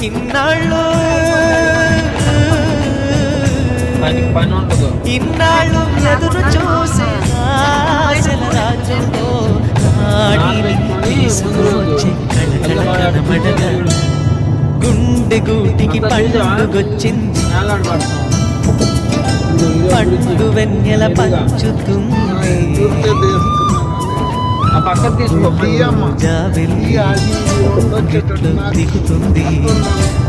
ఇన్నాళ్ళు ఇన్నాళ్ళు ఎదురు చూసే ఆశల రాజ్యంలో నాడిని తీసుకొచ్చే కళకళ గుండె గూటికి పండుగొచ్చింది పండు వెన్నెల పంచుతుంది దిగుతుంది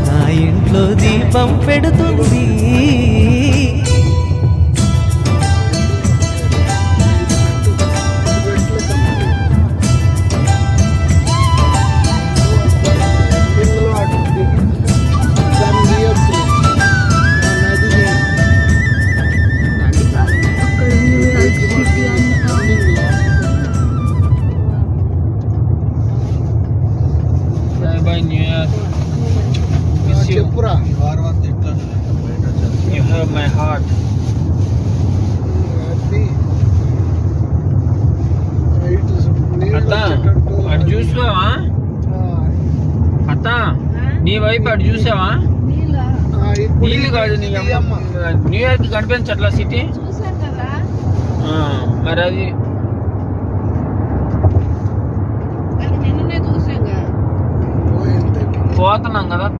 నా ఇంట్లో దీపం పెడుతుంది You have my heart. అత్త అటు చూసావా అత్త నీ వైపు అటు చూసావా నీళ్ళు కాదు నీ న్యూయార్క్ కనిపించట్లా సిటీ మరి అది పోతున్నాం కదా